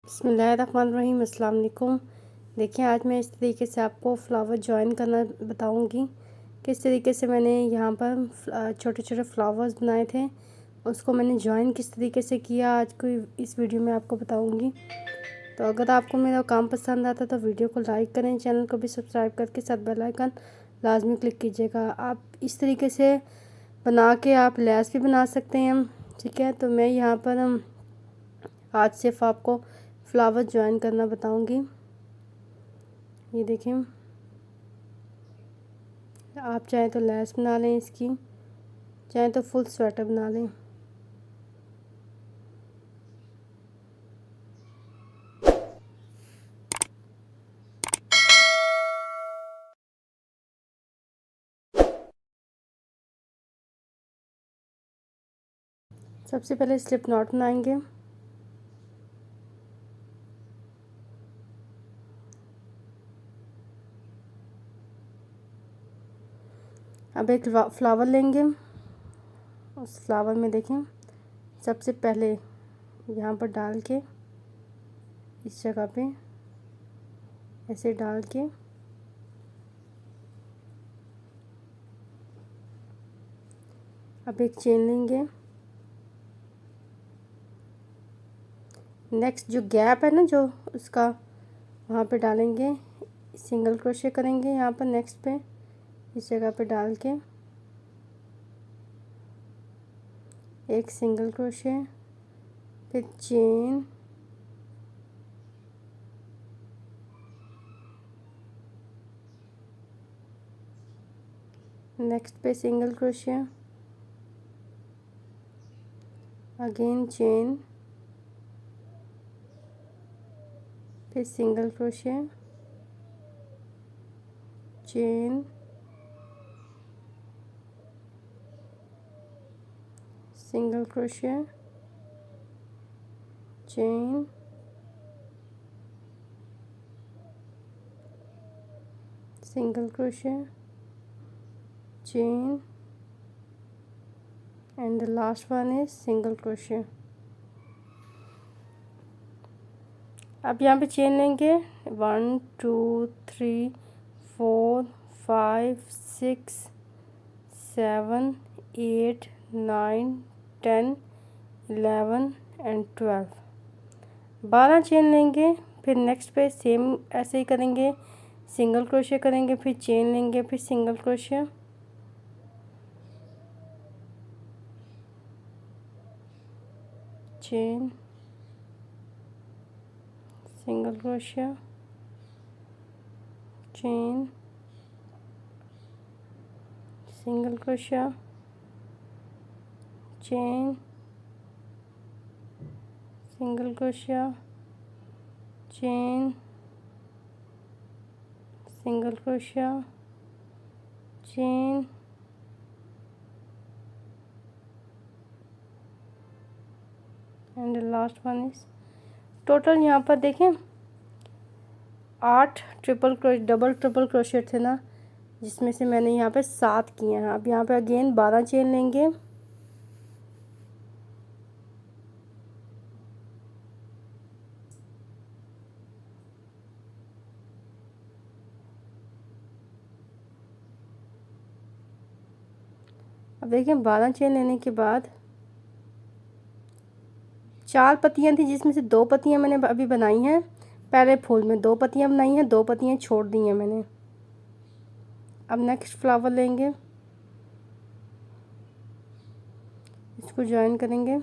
बिस्मिल्लाहिर्रहमानिर्रहीम, अस्सलाम वालेकुम। देखिए, आज मैं इस तरीके से आपको फ्लावर जॉइन करना बताऊंगी। किस तरीके से मैंने यहाँ पर छोटे छोटे फ्लावर्स बनाए थे, उसको मैंने जॉइन किस तरीके से किया, आज कोई इस वीडियो में आपको बताऊंगी। तो अगर आपको मेरा काम पसंद आता तो वीडियो को लाइक करें, चैनल को भी सब्सक्राइब करके साथ बेल आइकन लाजमी क्लिक कीजिएगा। आप इस तरीके से बना के आप लैस भी बना सकते हैं, ठीक है। तो मैं यहाँ पर आज सिर्फ आपको फ्लावर ज्वाइन करना बताऊंगी। ये देखिए, आप चाहें तो लैस बना लें इसकी, चाहें तो फुल स्वेटर बना लें। सबसे पहले स्लिप नॉट बनाएंगे। अब एक फ्लावर लेंगे, उस फ्लावर में देखें सबसे पहले यहाँ पर डाल के, इस जगह पे ऐसे डाल के अब एक चेन लेंगे। नेक्स्ट जो गैप है ना, जो उसका वहाँ पे डालेंगे, सिंगल क्रोशे करेंगे यहाँ पर नेक्स्ट पे, इस जगह पे डाल के एक सिंगल क्रोशे, फिर चेन, नेक्स्ट पे सिंगल क्रोशे, अगेन चेन, फिर single crochet, chain, single crochet, chain, single crochet, chain, and the last one is single crochet। अब यहाँ पे चेन लेंगे 1 2 3 4 5 6 7 8 9 10 11 एंड 12 चेन लेंगे। फिर नेक्स्ट पे सेम ऐसे ही करेंगे, सिंगल क्रोशे करेंगे, फिर चेन लेंगे, फिर single crochet, chain, single crochet, chain, single crochet, chain, single crochet, chain, single crochet, chain, and last one is. Total यहाँ पर देखें 8 डबल ट्रिपल क्रोशेट थे ना, जिसमें से मैंने यहाँ पे 7 किए हैं। अब यहाँ पे अगेन 12 चेन लेंगे, अब देखें 12 चेन लेने के बाद 4 पत्तियाँ थी, जिसमें से 2 पत्तियाँ मैंने अभी बनाई हैं। पहले फूल में 2 पत्तियाँ बनाई हैं, 2 पत्तियाँ छोड़ दी हैं मैंने। अब नेक्स्ट फ्लावर लेंगे, इसको ज्वाइन करेंगे,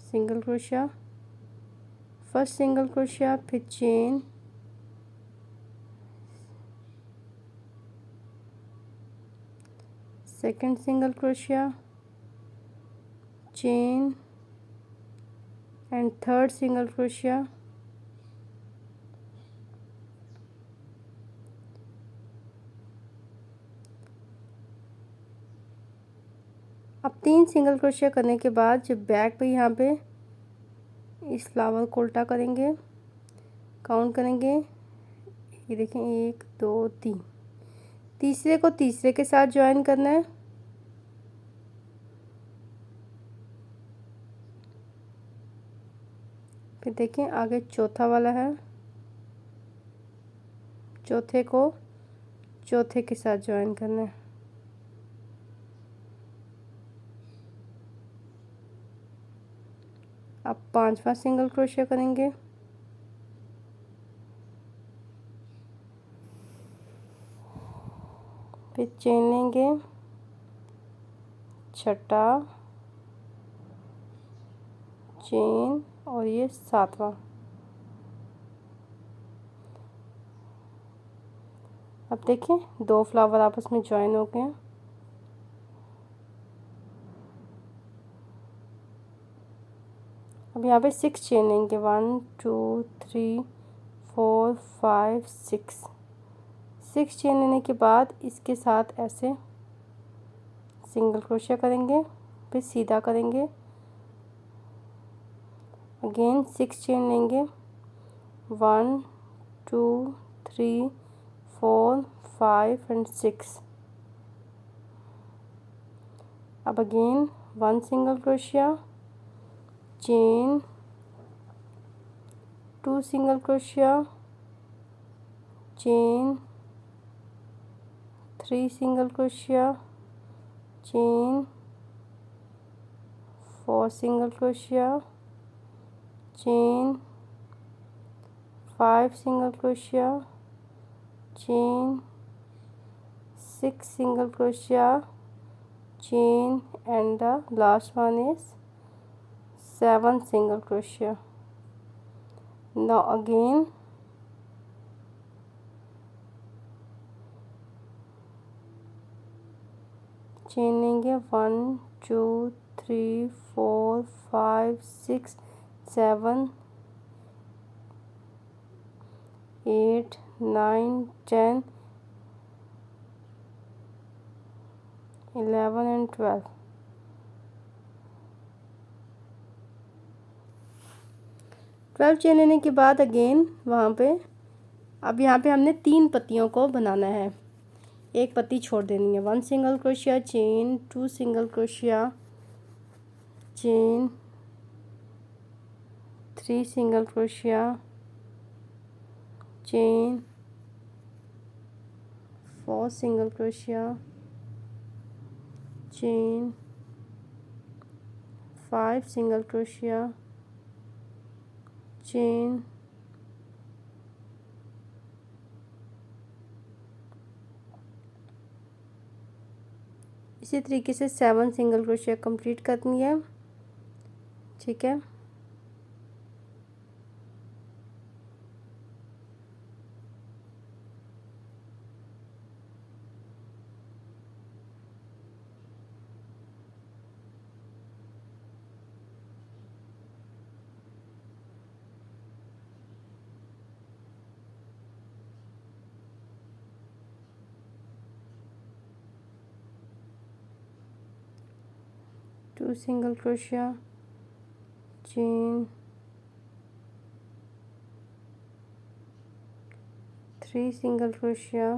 single crochet, first single crochet, फिर chain, second single crochet, chain, and third single crochet, अब 3 सिंगल क्रोशिया करने के बाद जब बैक पे यहाँ पे इस फ्लावर को उल्टा करेंगे, काउंट करेंगे, ये देखें 1 2 3, तीसरे को तीसरे के साथ ज्वाइन करना है, देखिए आगे चौथा वाला है, चौथे को चौथे के साथ ज्वाइन करना है। अब 5वां सिंगल क्रोशिया करेंगे, फिर चेन लेंगे, छठा चेन और ये 7वां। अब देखिए 2 फ्लावर आपस में ज्वाइन हो गए हैं। अब यहाँ पे 6 चेन लेंगे, 1 2 3 4 5 6 चेन लेने के बाद इसके साथ ऐसे सिंगल क्रोशिया करेंगे, फिर सीधा करेंगे, अगेन 6 चेन लेंगे, 1 2 3 4 5 एंड 6। अब again 1 single crochet, chain, 2 single crochet, chain, 3 single crochet, chain, 4 single crochet, chain, 5 single crochet, chain, 6 single crochet, chain, and the last one is 7 single crochet. Now again chain लेंगे, 1 2 3 4 5 6 7 8 9 10 11 and 12। 12 chain लेने के बाद again वहाँ पे अब यहाँ पे हमने 3 पत्तियों को बनाना है, एक पत्ती छोड़ देनी है। 1 single crochet, chain, 2 single crochet, chain, 3 single crochet, chain, 4 single crochet, chain, 5 single crochet, chain, इसी तरीके से 7 सिंगल क्रोशिया कंप्लीट करनी है। ठीक है, two single crochet, chain, 3 single crochet,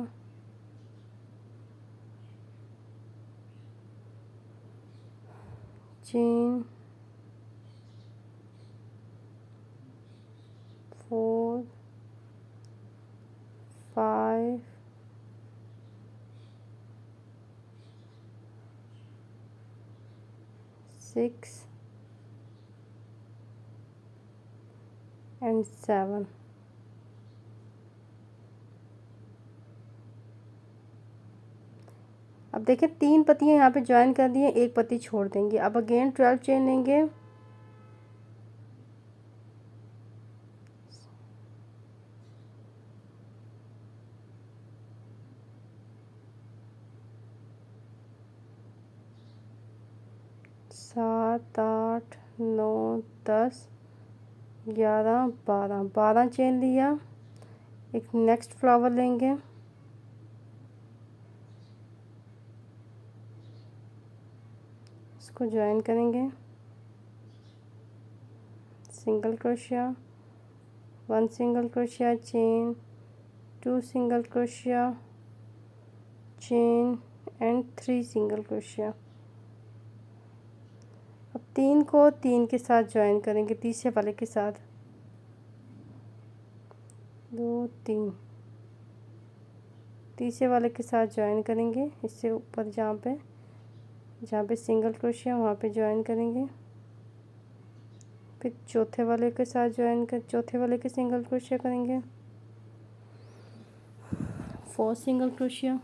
chain, 4 5 6 and 7। अब देखिए 3 पत्तियां यहाँ पे ज्वाइन कर दी है, एक पत्ती छोड़ देंगे। अब अगेन 12 चेन लेंगे, सात 8 9 10 11 12 चेन लिया। एक नेक्स्ट फ्लावर लेंगे, इसको ज्वाइन करेंगे, single crochet, 1 single crochet, chain, 2 single crochet, chain and 3 single crochet. अब 3 को 3 के साथ ज्वाइन करेंगे, तीसरे वाले के साथ। 2 3, तीसरे वाले के साथ ज्वाइन करेंगे, इससे ऊपर जहाँ पे सिंगल क्रोशिया वहाँ पे ज्वाइन करेंगे। फिर चौथे वाले के साथ चौथे वाले के सिंगल क्रोशिया करेंगे, 4 सिंगल क्रोशिया।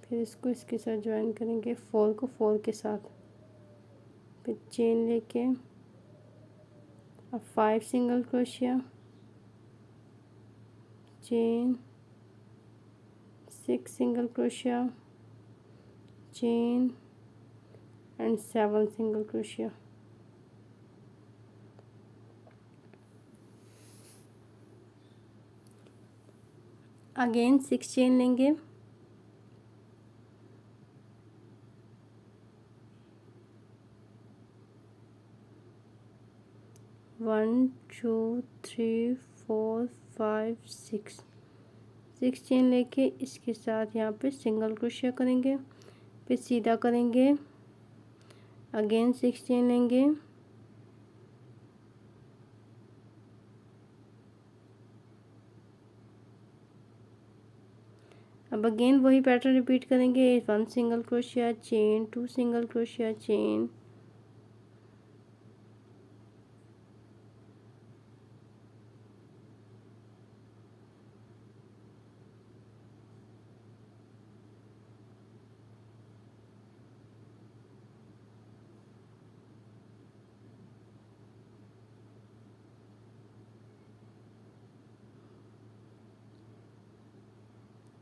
फिर इसको इसके साथ ज्वाइन करेंगे, 4 को 4 के साथ। फिर चेन लेके अब 5 single crochet, chain, 6 single crochet, chain and 7 single crochet. Again 6 chain लेंगे, 1 2 3 4 5 6 चेन लेके इसके साथ यहाँ पे सिंगल क्रोशिया करेंगे। फिर सीधा करेंगे, अगेन 6 चेन लेंगे, अब अगेन वही पैटर्न रिपीट करेंगे। 1 single crochet, chain, 2 single crochet, chain,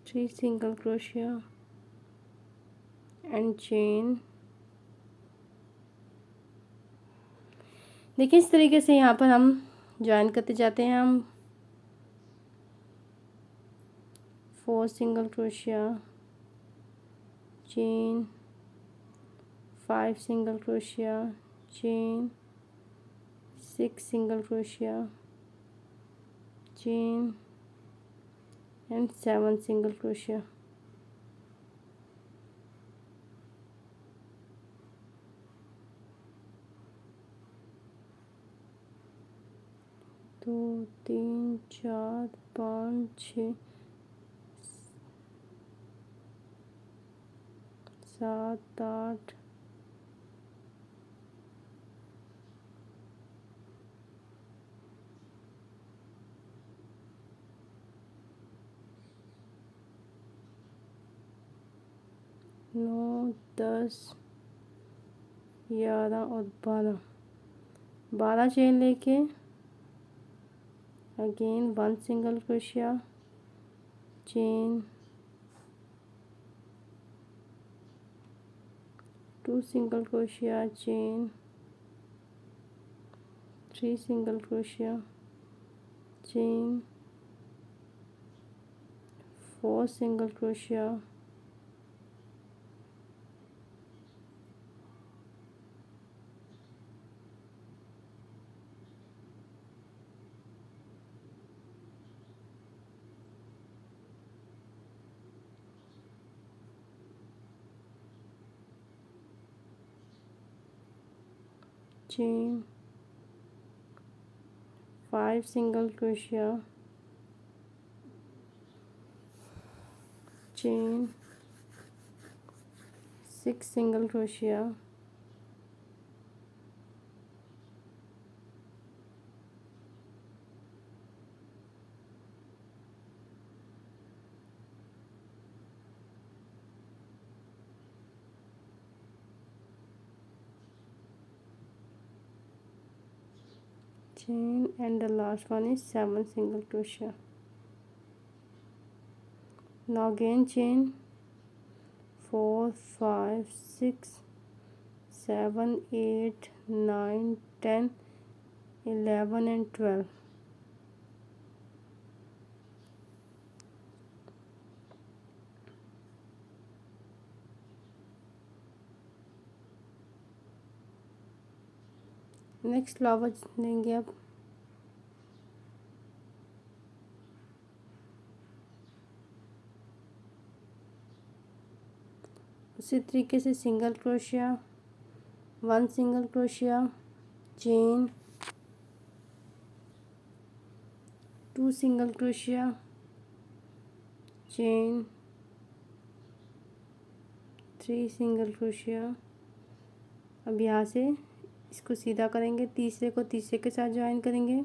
three single crochet and chain. देखिए इस तरीके से यहाँ पर हम ज्वाइन करते जाते हैं। हम 4 single crochet, chain, 5 single crochet, chain, 6 single crochet, chain and 7 single crochet. दो 3 4 5 6 7 8 9 10 11 और 12 चेन लेके again 1 single crochet, chain, 2 single crochet, chain, 3 single crochet, chain, 4 single crochet, chain, 5 single crochet, chain, 6 single crochet, chain, and the last one is 7 single crochet. Now again chain 4 5 6 7 8 9 10 11 and 12. Next flower लेंगे अब। उसी तरीके से single crochet, 1 single crochet, chain, 2 single crochet, chain, 3 single crochet. अब यहाँ से इसको सीधा करेंगे, तीसरे को तीसरे के साथ ज्वाइन करेंगे,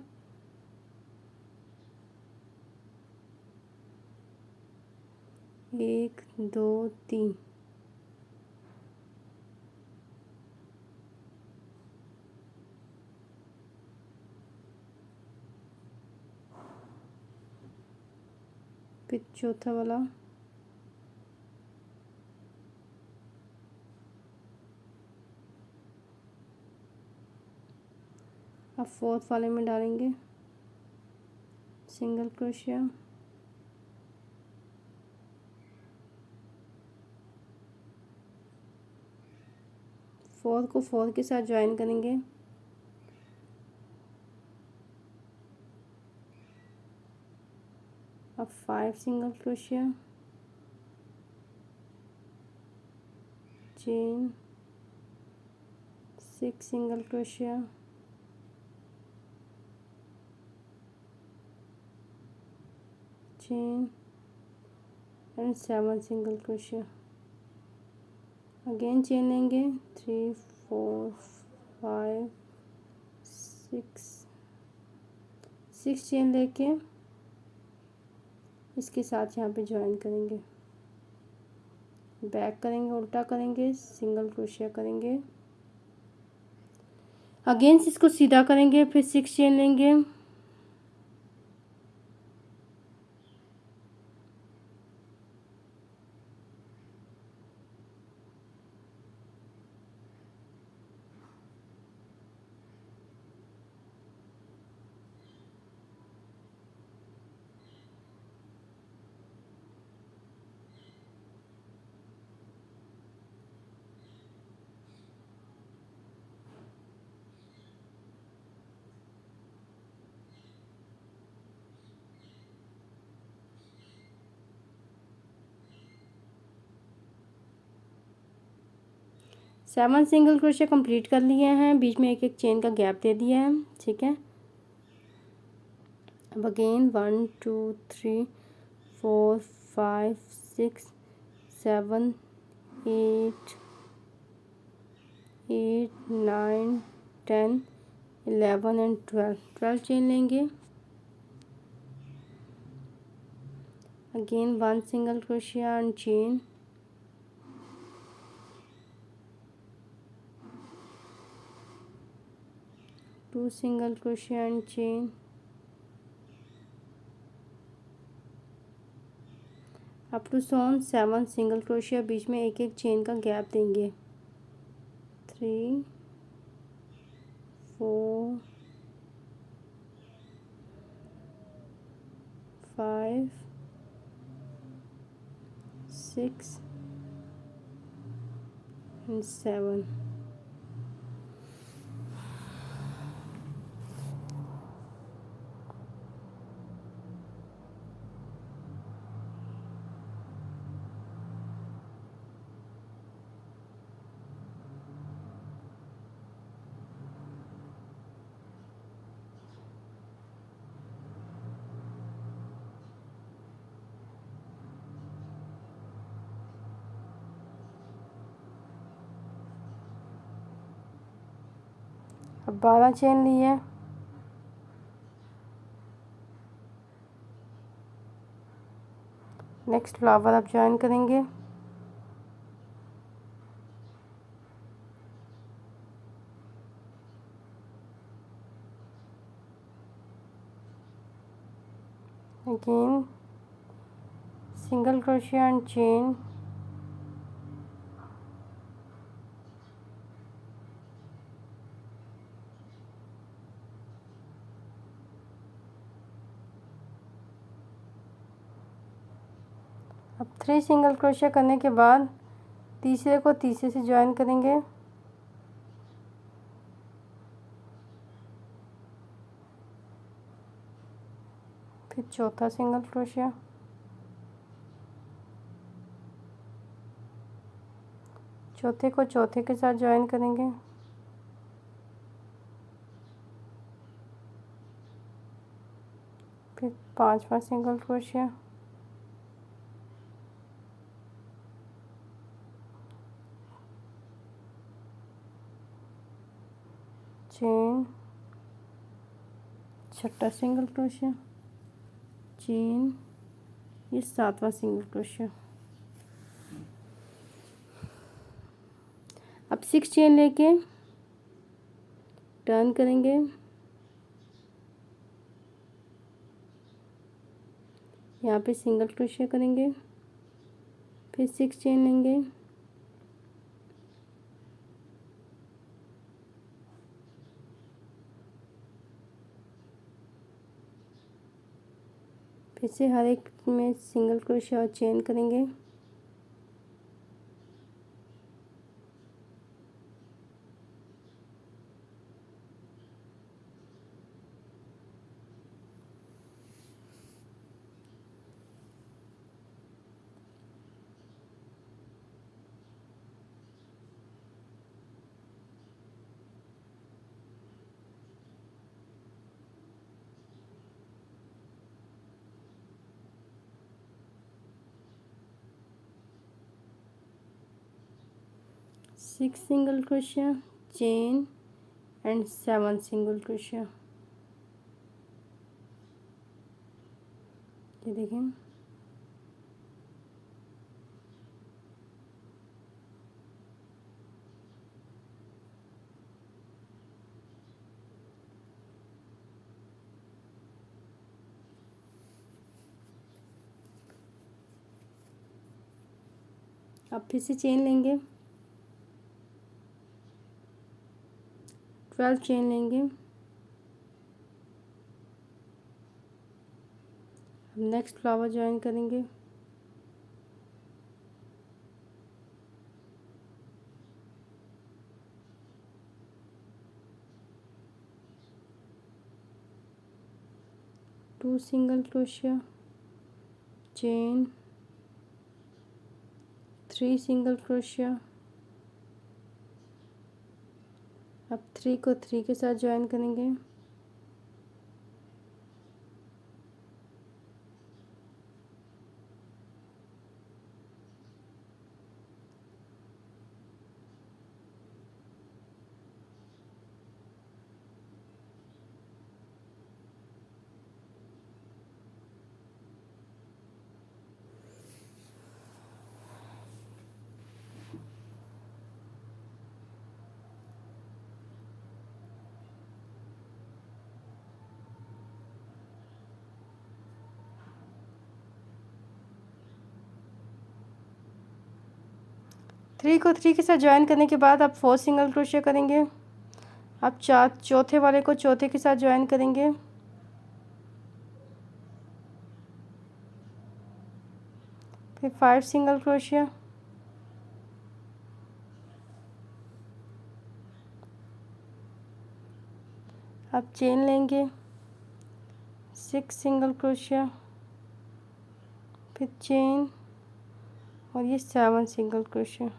एक, दो, तीन। फिर चौथा वाला, अब फोर्थ वाले में डालेंगे सिंगल क्रोशिया, फोर्थ को फोर्थ के साथ ज्वाइन करेंगे, अब 5 single crochet, chain, 6 single crochet, chain and 7 single crochet. Again chain लेंगे, 3 4 5 6 चेन लेके इसके साथ यहाँ पे ज्वाइन करेंगे, बैक करेंगे, उल्टा करेंगे, सिंगल क्रोशिया करेंगे, अगेन इसको सीधा करेंगे, फिर 6 चेन लेंगे, सेवन सिंगल क्रोशिया कंप्लीट कर लिए हैं, बीच में एक एक चेन का गैप दे दिया है, ठीक है। अब अगेन 1 2 3 4 5 6 7 8 8 9 10 11 एंड 12 चेन लेंगे, again 1 single crochet and chain, 2 single crochet and chain, up to 7 single crochet, बीच में एक एक चेन का गैप देंगे, 3 4 5 6 एंड 7। अब 12 चेन लिए, नेक्स्ट फ्लावर आप ज्वाइन करेंगे, again single crochet and chain, अब 3 सिंगल क्रोशिया करने के बाद तीसरे को तीसरे से ज्वाइन करेंगे, फिर चौथा सिंगल क्रोशिया, चौथे को चौथे के साथ ज्वाइन करेंगे। फिर 5वां सिंगल क्रोशिया, चेन, छठा सिंगल क्रोशिया, चेन, ये 7वां सिंगल क्रोशिया। अब 6 चेन लेके टर्न करेंगे, यहाँ पे सिंगल क्रोशिया करेंगे, फिर 6 चेन लेंगे, फिर से हर एक में सिंगल क्रोशिया और चेन करेंगे। Six single crochet, chain and 7 single crochet. ये देखें, अब फिर से चेन लेंगे, 12 चेन लेंगे। अब नेक्स्ट फ्लावर ज्वाइन करेंगे, two single crochet, chain, 3 single crochet. अब 3 को 3 के साथ ज्वाइन करेंगे, थ्री को 3 के साथ ज्वाइन करने के बाद आप 4 सिंगल क्रोशिया करेंगे। अब चौथे वाले को चौथे के साथ ज्वाइन करेंगे, फिर 5 सिंगल क्रोशिया, अब चेन लेंगे, 6 सिंगल क्रोशिया, फिर चेन और ये 7 सिंगल क्रोशिया।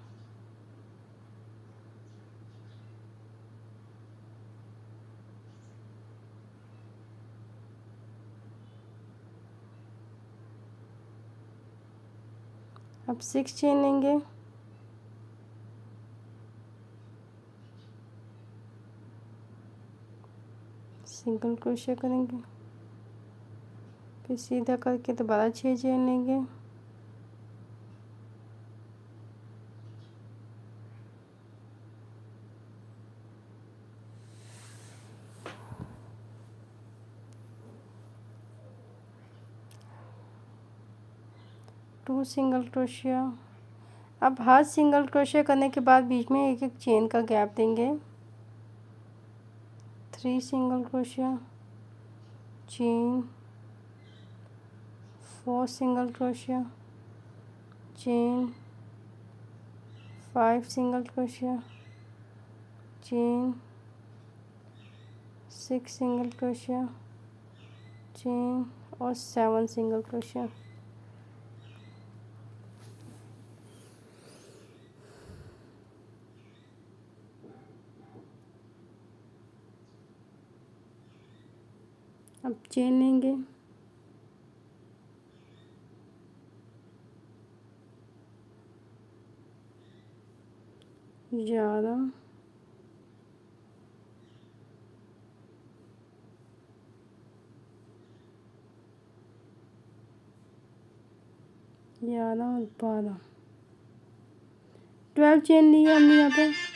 अब 6 चेन लेंगे, सिंगल क्रोशिया करेंगे, फिर सीधा करके दोबारा 6 चेन लेंगे, टू सिंगल क्रोशिया। अब हर सिंगल क्रोशिया करने के बाद बीच में एक एक चेन का गैप देंगे, 3 single crochet, chain, 4 single crochet, chain, 5 single crochet, chain, 6 single crochet, chain और 7 सिंगल क्रोशिया। अब चेन लेंगे, ग्यारह, 11 और 12, 12 चेन ली है हमने यहाँ पे।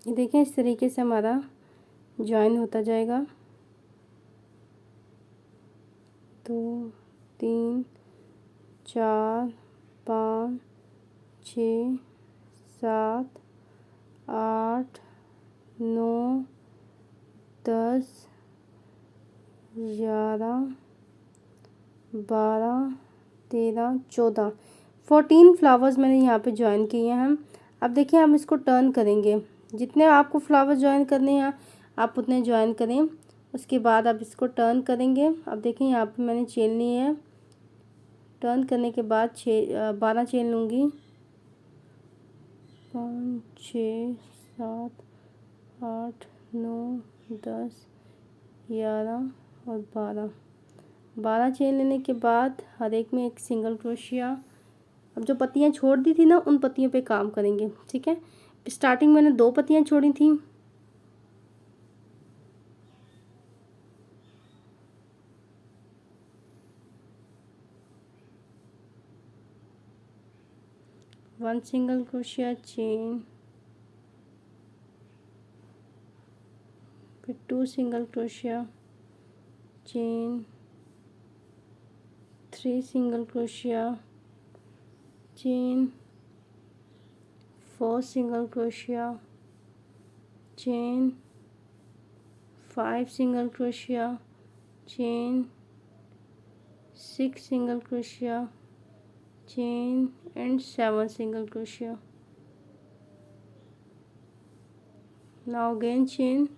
ये देखें, इस तरीके से हमारा जॉइन होता जाएगा। 2, 3, 4, 5, 6, 7, 8, 9, 10, 11, 12, 13, 14, 14 फ्लावर्स मैंने यहाँ पे ज्वाइन किए हैं। अब देखिए हम इसको टर्न करेंगे, जितने आपको फ्लावर्स ज्वाइन करने हैं आप उतने ज्वाइन करें। उसके बाद आप इसको टर्न करेंगे। अब देखें यहाँ पे मैंने चेन ली है, टर्न करने के बाद 12 चेन लूँगी। 5, 6, 7, 8, 9, 10, 11 और 12 चेन लेने के बाद हर एक में एक सिंगल क्रोशिया। अब जो पत्तियाँ छोड़ दी थी ना, उन पत्तियों पे काम करेंगे, ठीक है। स्टार्टिंग मैंने 2 पत्तियाँ छोड़ी थी, वन सिंगल क्रोशिया चेन, फिर 2 single crochet chain, 3 single crochet chain, 4 single crochet chain, 5 single crochet chain, 6 single crochet chain and 7 single crochet. Now again chain,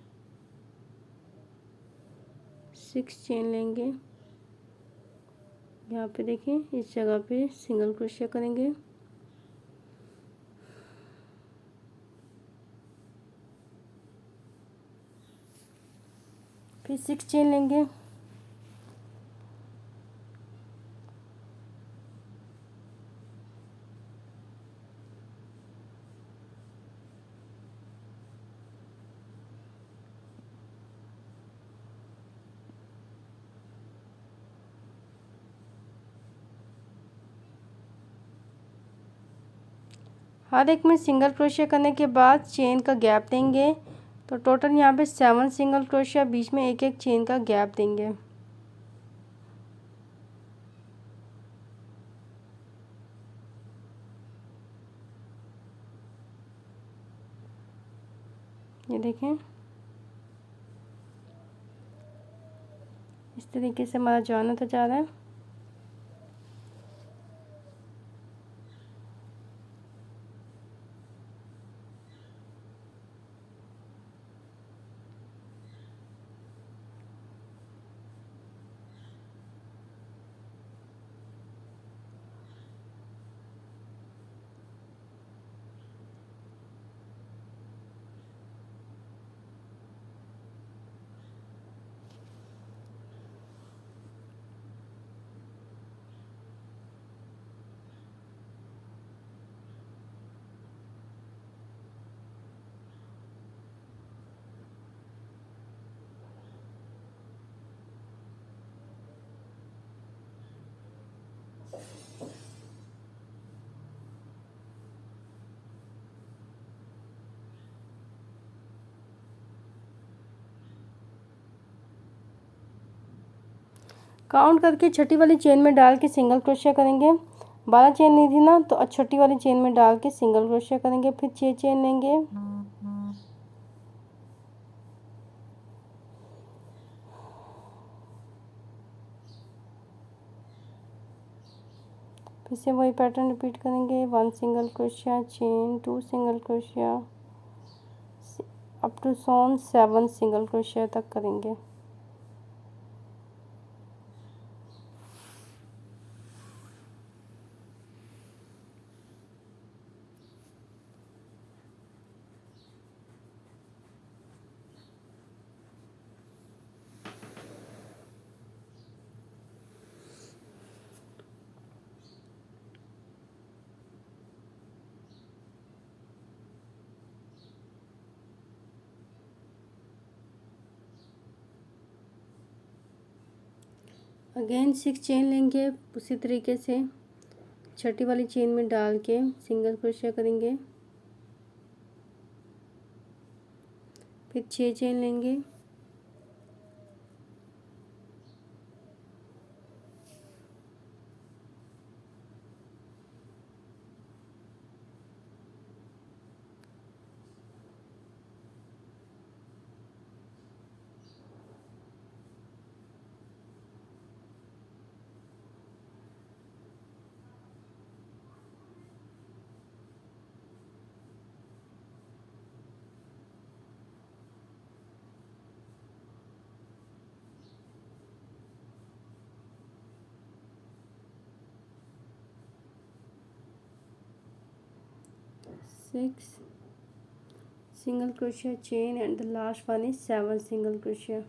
6 chain लेंगे। यहाँ पे देखें, इस जगह पे सिंगल क्रोशिया करेंगे, फिर 6 चेन लेंगे, हर एक में सिंगल क्रोशिया करने के बाद चेन का गैप देंगे। तो टोटल यहाँ पे 7 सिंगल क्रोशिया, बीच में एक एक चेन का गैप देंगे। ये देखें, इस तरीके से हमारा जॉइन होता जा रहा है। काउंट करके छठी वाली चेन में डाल के सिंगल क्रोशिया करेंगे। 12 चेन नहीं थी ना, तो छठी वाली चेन में डाल के सिंगल क्रोशिया करेंगे। फिर 6 चेन लेंगे, फिर से वही पैटर्न रिपीट करेंगे। 1 single crochet chain, 2 single crochet up to 7 single crochet तक करेंगे। अगेन 6 चेन लेंगे, उसी तरीके से छठी वाली चेन में डाल के सिंगल क्रोशिया करेंगे। फिर 6 चेन लेंगे, six single crochet chain and the last one is 7 single crochet.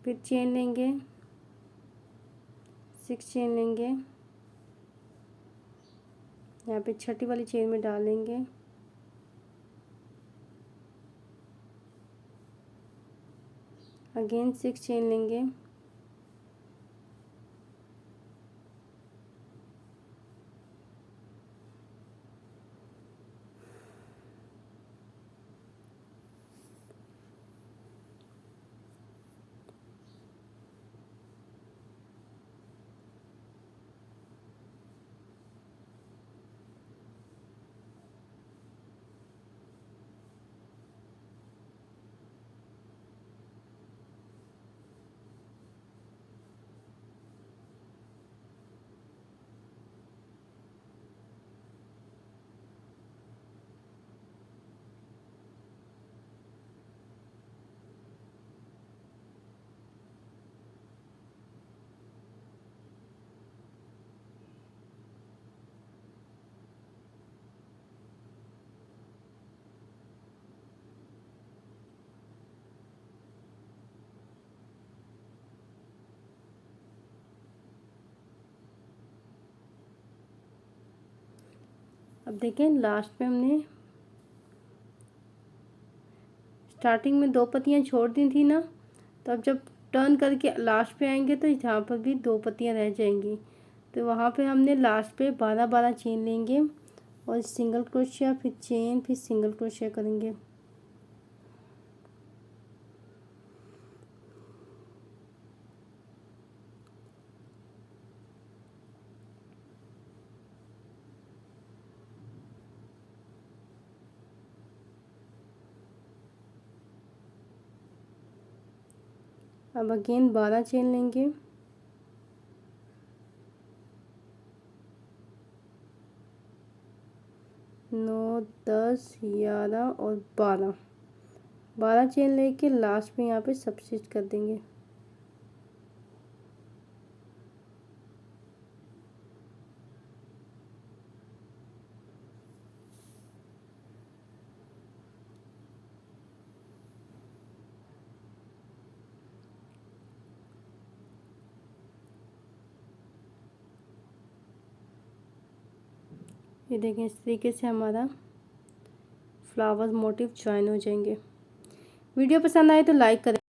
फिर चेन लेंगे, 6 चेन लेंगे, यहाँ पे छठी वाली चेन में डालेंगे। अगेन 6 चेन लेंगे, अब देखें लास्ट में हमने स्टार्टिंग में 2 पत्तियां छोड़ दी थी ना, तो अब जब टर्न करके लास्ट पे आएंगे तो यहाँ पर भी 2 पत्तियां रह जाएंगी। तो वहाँ पे हमने लास्ट पे 12 चेन लेंगे और सिंगल क्रोशिया, फिर चेन, फिर सिंगल क्रोशिया करेंगे। अब अगेन 12 चेन लेंगे, 9, 10, 11 और 12 चेन लेके लास्ट में यहाँ पे सब स्टिच कर देंगे। ये देखें इस तरीके से हमारा फ्लावर मोटिव ज्वाइन हो जाएंगे। वीडियो पसंद आए तो लाइक करें।